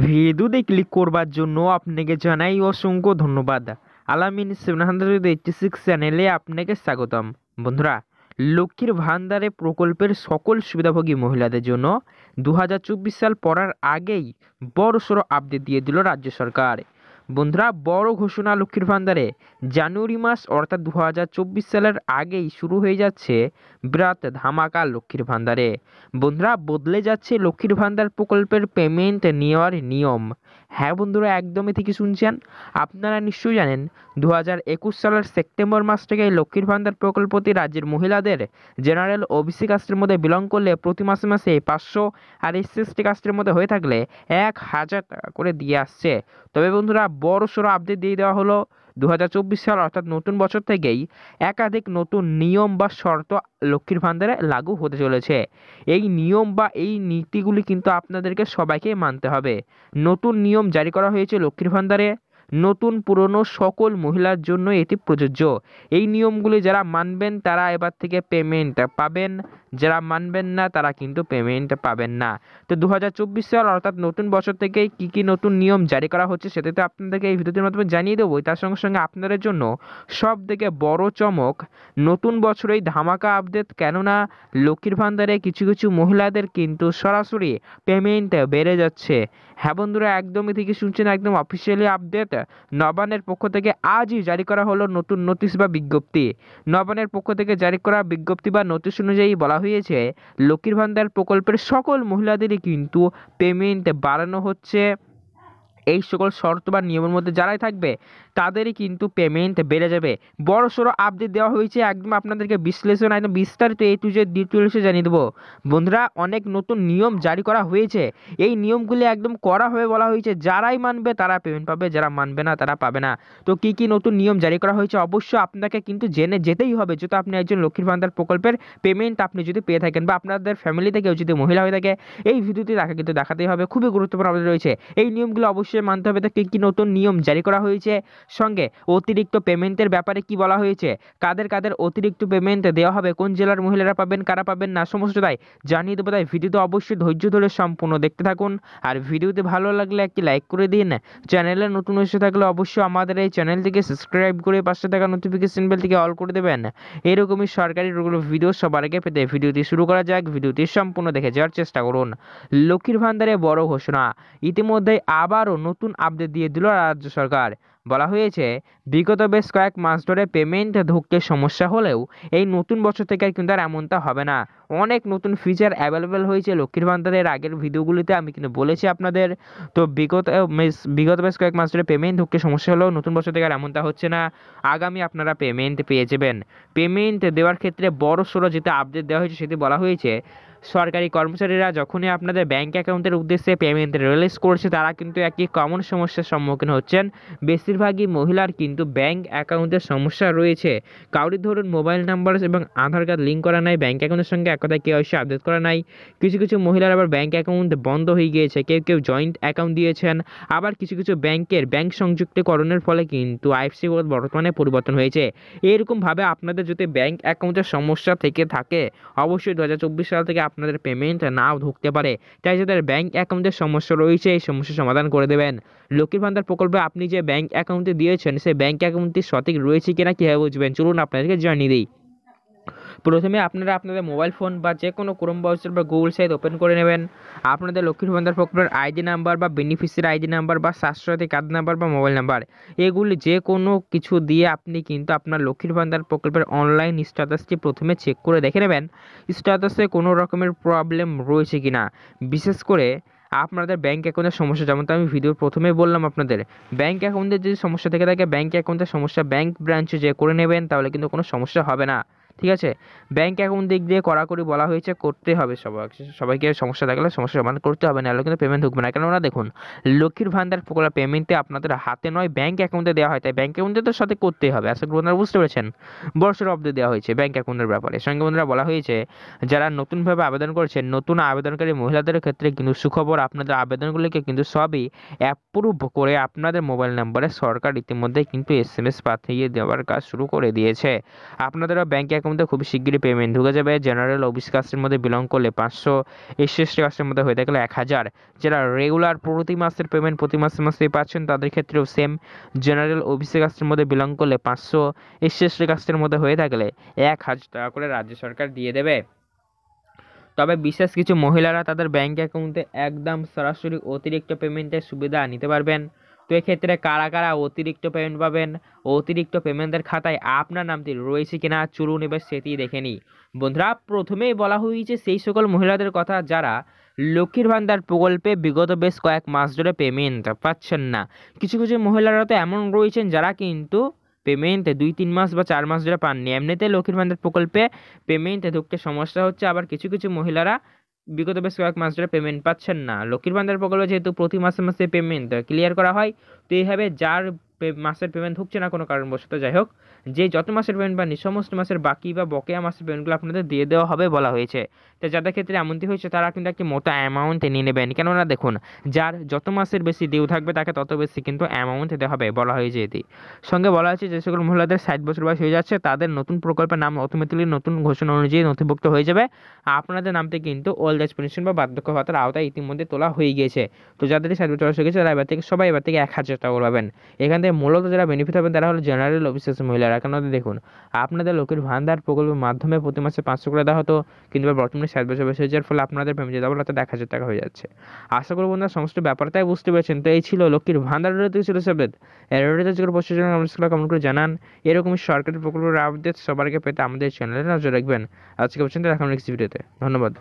ভিডিওতে ক্লিক করবার জন্য আপনাকে জানাই অসংখ্য ধন্যবাদ। আলামিন 786 চ্যানেলে আপনাকে স্বাগতম। বন্ধুরা, লক্ষ্মীর ভান্ডারে প্রকল্পের সকল সুবিধাভোগী মহিলাদের জন্য 2024 সাল পড়ার আগেই বড়সড় আপডেট দিয়ে দিল রাজ্য সরকার। বন্ধুরা, বড় ঘোষণা লক্ষ্মীর ভান্ডারে জানুয়ারি মাস অর্থাৎ 2024 সালের আগেই শুরু হয়ে যাচ্ছে বিরাট ধামাকা লক্ষ্মীর ভান্ডারে। বন্ধুরা, বদলে যাচ্ছে লক্ষ্মীর ভান্ডার প্রকল্পের পেমেন্ট নেওয়ার নিয়ম। হ্যাঁ বন্ধুরা, একদমই ঠিকই শুনছেন। আপনারা নিশ্চয়ই জানেন 2021 সালের সেপ্টেম্বর মাস থেকে এই লক্ষ্মীর ভান্ডার প্রকল্পটি রাজ্যের মহিলাদের জেনারেল ওবিসি কাস্টের মধ্যে বিলং করলে প্রতি মাসে মাসে 500, আর এসসি কাস্টের মধ্যে হয়ে থাকলে 1000 টাকা করে দিয়ে আসছে। তবে বন্ধুরা, বড় সড়ো আপডেট দিয়ে দেওয়া হলো 2024 সাল অর্থাৎ নতুন বছর থেকেই একাধিক নতুন নিয়ম বা শর্ত লক্ষ্মীর ভান্ডারে লাগু হতে চলেছে। এই নিয়ম বা এই নীতিগুলি কিন্তু আপনাদেরকে সবাইকে মানতে হবে। নতুন নিয়ম জারি করা হয়েছে লক্ষ্মীর ভান্ডারে, নতুন পুরনো সকল মহিলার জন্য এটি প্রযোজ্য। এই নিয়মগুলি যারা মানবেন তারা এবার থেকে পেমেন্ট পাবেন, যারা মানবেন না তারা কিন্তু পেমেন্ট পাবেন না। তো 2024 সাল অর্থাৎ নতুন বছর থেকে কি কি নতুন নিয়ম জারি করা হচ্ছে সেটা তো আপনাদেরকে এই ভিডিওটির মাধ্যমে জানিয়ে দেবো। তার সঙ্গে সঙ্গে আপনাদের জন্য সব থেকে বড় চমক, নতুন বছরেই ধামাকা আপডেট, কেননা লক্ষ্মীর ভান্ডারে কিছু কিছু মহিলাদের কিন্তু সরাসরি পেমেন্ট বেড়ে যাচ্ছে। হ্যাঁ বন্ধুরা, একদমই ঠিকই শুনছেন, একদম অফিসিয়ালি আপডেট। নবান্নের পক্ষ থেকে আজই জারি করা হলো নতুন নোটিশ বা বিজ্ঞপ্তি। নবান্নের পক্ষ থেকে জারি করা বিজ্ঞপ্তি বা নোটিশ অনুযায়ী বলা হয়েছে লক্ষ্মীর ভান্ডার প্রকল্পের সকল মহিলাদেরই কিন্তু পেমেন্ট বাড়ানো হচ্ছে। এই সকল শর্ত বা নিয়মের মধ্যে যারাই থাকবে তাদেরই কিন্তু পেমেন্ট বেড়ে যাবে। বড় সড়ো আপডেট দেওয়া হয়েছে, একদম আপনাদেরকে বিশ্লেষণ একদম বিস্তারিত এ টু জেড ডিটেলসে জানিয়ে দেবো। বন্ধুরা, অনেক নতুন নিয়ম জারি করা হয়েছে। এই নিয়মগুলি একদম করা হবে বলা হয়েছে, যারাই মানবে তারা পেমেন্ট পাবে, যারা মানবে না তারা পাবে না। তো কি কি নতুন নিয়ম জারি করা হয়েছে অবশ্যই আপনাকে কিন্তু জেনে যেতেই হবে, যদি আপনি একজন লক্ষ্মীর ভান্ডার প্রকল্পের পেমেন্ট আপনি যদি পেয়ে থাকেন বা আপনাদের ফ্যামিলিতে কেউ যদি মহিলা হয়ে থাকে, এই ভিডিওটি তাকে কিন্তু দেখাতেই হবে। খুবই গুরুত্বপূর্ণ আপডেট রয়েছে, এই নিয়মগুলো অবশ্যই মানতে হবে। তো কি কি নতুন নিয়ম জারি করা হয়েছে, সঙ্গে অতিরিক্ত পেমেন্টের ব্যাপারে কি বলা হয়েছে, কাদের কাদের অতিরিক্ত পেমেন্ট দেওয়া হবে, কোন জেলার মহিলারা পাবেন, কারা পাবেন না, সমস্তটাই জানিয়ে দেবো। তাই ভিডিওতে অবশ্যই ধৈর্য ধরে সম্পূর্ণ দেখতে থাকুন। আর ভিডিওতে ভালো লাগলে একটি লাইক করে দিন। চ্যানেলে নতুন এসে থাকলে অবশ্যই আমাদের এই চ্যানেলটিকে সাবস্ক্রাইব করে পাশে থাকা নোটিফিকেশন বেলটিকে অল করে দেবেন। এরকমই সরকারি ভিডিও সবার আগে পেতে ভিডিওটি শুরু করা যাক। ভিডিওটি সম্পূর্ণ দেখে যাওয়ার চেষ্টা করুন। লক্ষ্মীর ভান্ডারে বড় ঘোষণা, ইতিমধ্যে আবারও নতুন আপডেট দিয়ে দিল রাজ্য সরকার। বলা হয়েছে বিগত বেশ কয়েক মাস ধরে পেমেন্ট ঢুকতে সমস্যা হলেও এই নতুন বছর থেকে কিন্তু আর এমনটা হবে না। অনেক নতুন ফিচার অ্যাভেলেবেল হয়েছে লক্ষ্মীর ভান্ডারের। আগের ভিডিওগুলিতে আমি কিন্তু বলেছি আপনাদের। তো বিগত বেশ কয়েক মাস ধরে পেমেন্ট ঢুকতে সমস্যা হলেও নতুন বছর থেকে আর এমনটা হচ্ছে না। আগামী আপনারা পেমেন্ট পেয়ে যাবেন। পেমেন্ট দেওয়ার ক্ষেত্রে বড় সড়ো যেটা আপডেট দেওয়া হয়েছে সেটি বলা হয়েছে সরকারি কর্মচারীরা যখনই আপনাদের ব্যাংক অ্যাকাউন্টের উদ্দেশ্যে পেমেন্ট রিলিজ করছে তারা কিন্তু একই কমন সমস্যার সম্মুখীন হচ্ছেন। বেশিরভাগই মহিলার কিন্তু ব্যাংক অ্যাকাউন্টের সমস্যা রয়েছে। কাউরি ধরুন মোবাইল নাম্বার এবং আধার কার্ড লিঙ্ক করা নাই, ব্যাংক অ্যাকাউন্টের সঙ্গে এক কথায় কেওয়াইসি আপডেট করা নাই। কিছু কিছু মহিলার আবার ব্যাংক অ্যাকাউন্ট বন্ধ হয়ে গিয়েছে, কেউ কেউ জয়েন্ট অ্যাকাউন্ট দিয়েছেন। আবার কিছু কিছু ব্যাংক সংযুক্তকরণের ফলে কিন্তু আইএফএসসি কোড বর্তমানে পরিবর্তন হয়েছে। এরকমভাবে আপনাদের যদি ব্যাংক অ্যাকাউন্টের সমস্যা থেকে থাকে অবশ্যই 2024 সাল থেকে আপনাদের পেমেন্ট নাও ঢুকতে পারে। তাই যাদের ব্যাংক অ্যাকাউন্টের সমস্যা রয়েছে এই সমস্যার সমাধান করে দেবেন। লক্ষ্মীর ভান্ডার প্রকল্পে আপনি যে ব্যাংক অ্যাকাউন্টে দিয়েছেন সেই ব্যাংক অ্যাকাউন্টটি সঠিক রয়েছে কিনা কীভাবে বুঝবেন, চলুন আপনাদেরকে জানিয়ে দিই। প্রথমে আপনারা আপনাদের মোবাইল ফোন বা যে কোনো ক্রোম ব্রাউজার বা গুগল সাইট ওপেন করে নেবেন। আপনাদের লক্ষ্মীর ভান্ডার প্রকল্পের আইডি নাম্বার বা বেনিফিশিয়ারি আইডি নাম্বার বা স্বাস্থ্যসাথী কার্ড নাম্বার বা মোবাইল নাম্বার, এগুলি যে কোনো কিছু দিয়ে আপনি কিন্তু আপনার লক্ষ্মীর ভান্ডার প্রকল্পের অনলাইন স্ট্যাটাসটি প্রথমে চেক করে দেখে নেবেন স্ট্যাটাসে কোনো রকমের প্রবলেম রয়েছে কিনা। বিশেষ করে আপনাদের ব্যাংক অ্যাকাউন্টের সমস্যা, যেমন আমি ভিডিওর প্রথমেই বললাম আপনাদের ব্যাংক অ্যাকাউন্টের যদি সমস্যা থেকে থাকে ব্যাংক অ্যাকাউন্টের সমস্যা ব্যাংক ব্রাঞ্চে যে করে নেবেন, তাহলে কিন্তু কোনো সমস্যা হবে না। ঠিক আছে, ব্যাংক অ্যাকাউন্ট দিক দিয়ে কড়াকড়ি বলা হয়েছে, করতে হবে সবাইকে সমস্যা থাকলে সমস্যা সমাধান করতে হবে, নাহলে কিন্তু পেমেন্ট ঢুকবে না। কেননা দেখুন, লক্ষ্মীর ভান্ডার প্রকল্প পেমেন্টে আপনাদের হাতে নয় ব্যাংক অ্যাকাউন্টে দেওয়া হয়, তাই ব্যাংক অ্যাকাউন্টে তো সাথে করতেই হবে। আশা করি আপনারা বুঝতে পেরেছেন। বড়সড় অব্দ দেওয়া হয়েছে ব্যাংক অ্যাকাউন্টের ব্যাপারে। সঙ্গে বন্ধুরা বলা হয়েছে যারা নতুনভাবে আবেদন করেছেন, নতুন আবেদনকারী মহিলাদের ক্ষেত্রে কিন্তু সুখবর, আপনাদের আবেদনগুলিকে কিন্তু সবই অ্যাপ্রুভ করে আপনাদের মোবাইল নাম্বারে সরকার ইতিমধ্যে কিন্তু SMS পাঠিয়ে দেওয়ার কাজ শুরু করে দিয়েছে। আপনাদেরও ব্যাংক অ্যাকাউন্টে খুব শিগগিরই পেমেন্ট ঢুকে যাবে। জেনারেল ওবিসি কাস্টের মধ্যে বিলং করলে 500, এসসি এসটি কাস্টের মধ্যে হয়ে থাকলে 1000। যারা রেগুলার প্রতি মাসের পেমেন্ট প্রতি মাসে পাচ্ছেন তাদের ক্ষেত্রেও সেম, জেনারেল ওবিসি কাস্টের মধ্যে বিলং করলে 500, এসসি এসটি কাস্টের মধ্যে হয়ে থাকলে 1000 টাকা করে রাজ্য সরকার দিয়ে দেবে। তবে বিশেষ কিছু মহিলারা তাদের ব্যাংক অ্যাকাউন্টে একদম সরাসরি অতিরিক্ত পেমেন্টের সুবিধা নিতে পারবেন। তো এক্ষেত্রে কারা কারা অতিরিক্ত পেমেন্ট পাবেন, অতিরিক্ত পেমেন্টের খাতায় আপনার নামটি রয়েছে কিনা চলুন এবার সেটি দেখে নিই। বন্ধুরা, প্রথমেই বলা হয়েছে সেই সকল মহিলাদের কথা যারা লক্ষ্মীর ভান্ডার প্রকল্পে বিগত বেশ কয়েক মাস ধরে পেমেন্ট পাচ্ছেন না। কিছু কিছু মহিলারা তো এমন রয়েছেন যারা কিন্তু পেমেন্ট 2-3 মাস বা 4 মাস ধরে পাননি। এমনিতে লক্ষ্মীর ভান্ডার প্রকল্পে পেমেন্টে ঢুকতে সমস্যা হচ্ছে, আবার কিছু কিছু মহিলারা বিগত বেশ কয়েক মাস ধরে পেমেন্ট পাচ্ছেন না। লক্ষ্মীর ভান্ডার প্রকল্পে যেহেতু প্রতি মাসে মাসে পেমেন্ট ক্লিয়ার করা হয়, তো এইভাবে যার মাসের পেমেন্ট হচ্ছে না কোনো কারণবশত, যাই হোক, যে যত মাসের পেমেন্ট পাননি সমস্ত মাসের বাকি বা বকেয়া মাসের পেমেন্টগুলো আপনাদের দিয়ে দেওয়া হবে বলা হয়েছে। তো যাদের ক্ষেত্রে এমনটি হয়েছে তারা কিন্তু একটি মোটা অ্যামাউন্ট নিয়ে নেবেন, কেননা দেখুন যার যত মাসের বেশি ডিউ থাকবে তাকে তত বেশি কিন্তু অ্যামাউন্ট দিতে হবে বলা হয়েছে এটি। সঙ্গে বলা হয়েছে যে সকল মহিলাদের 60 বছর বয়স হয়ে যাচ্ছে তাদের নতুন প্রকল্পের নাম অটোমেটিক্যালি নতুন ঘোষণা অনুযায়ী নথিভুক্ত হয়ে যাবে। আপনাদের নামটি কিন্তু ওল্ড এজ পেনশন বা বার্ধক্য ভাতার আওতায় ইতিমধ্যে তোলা হয়ে গিয়েছে। তো যাদের 60 বছর বয়স হয়ে গেছে তারা এবার থেকে 1000 টাকা পাবেন। এখান থেকে মূলত যারা বেনিফিট হবেন তারা হলো জেনারেল অফিসার্স মহিলারা। কেন দেখুন আপনাদের লক্ষ্মীর ভান্ডার প্রকল্পের মাধ্যমে প্রতি মাসে 500 করে দেওয়া হতো, কিন্তু বর্তমানে 60 বছর বয়স হয়ে যাওয়ার ফলে আপনাদের পেমেন্ট ডাবল হাতে 1000 টাকা হয়ে যাচ্ছে। আশা করব বন্ধুরা সমস্ত ব্যাপারটাই বুঝতে পেরেছেন। তো এই ছিল লক্ষ্মীর ভান্ডার রিলেটেড ছিল আপডেট। এর রিলেটেড প্রশ্নের জন্য কমেন্ট করে জানান। এরকম সরকারি প্রকল্পের আপডেট সবার আগে পেতে আমাদের চ্যানেলে নজর রাখবেন। আজকে পর্যন্ত দেখা নেক্সট ভিডিওতে। ধন্যবাদ।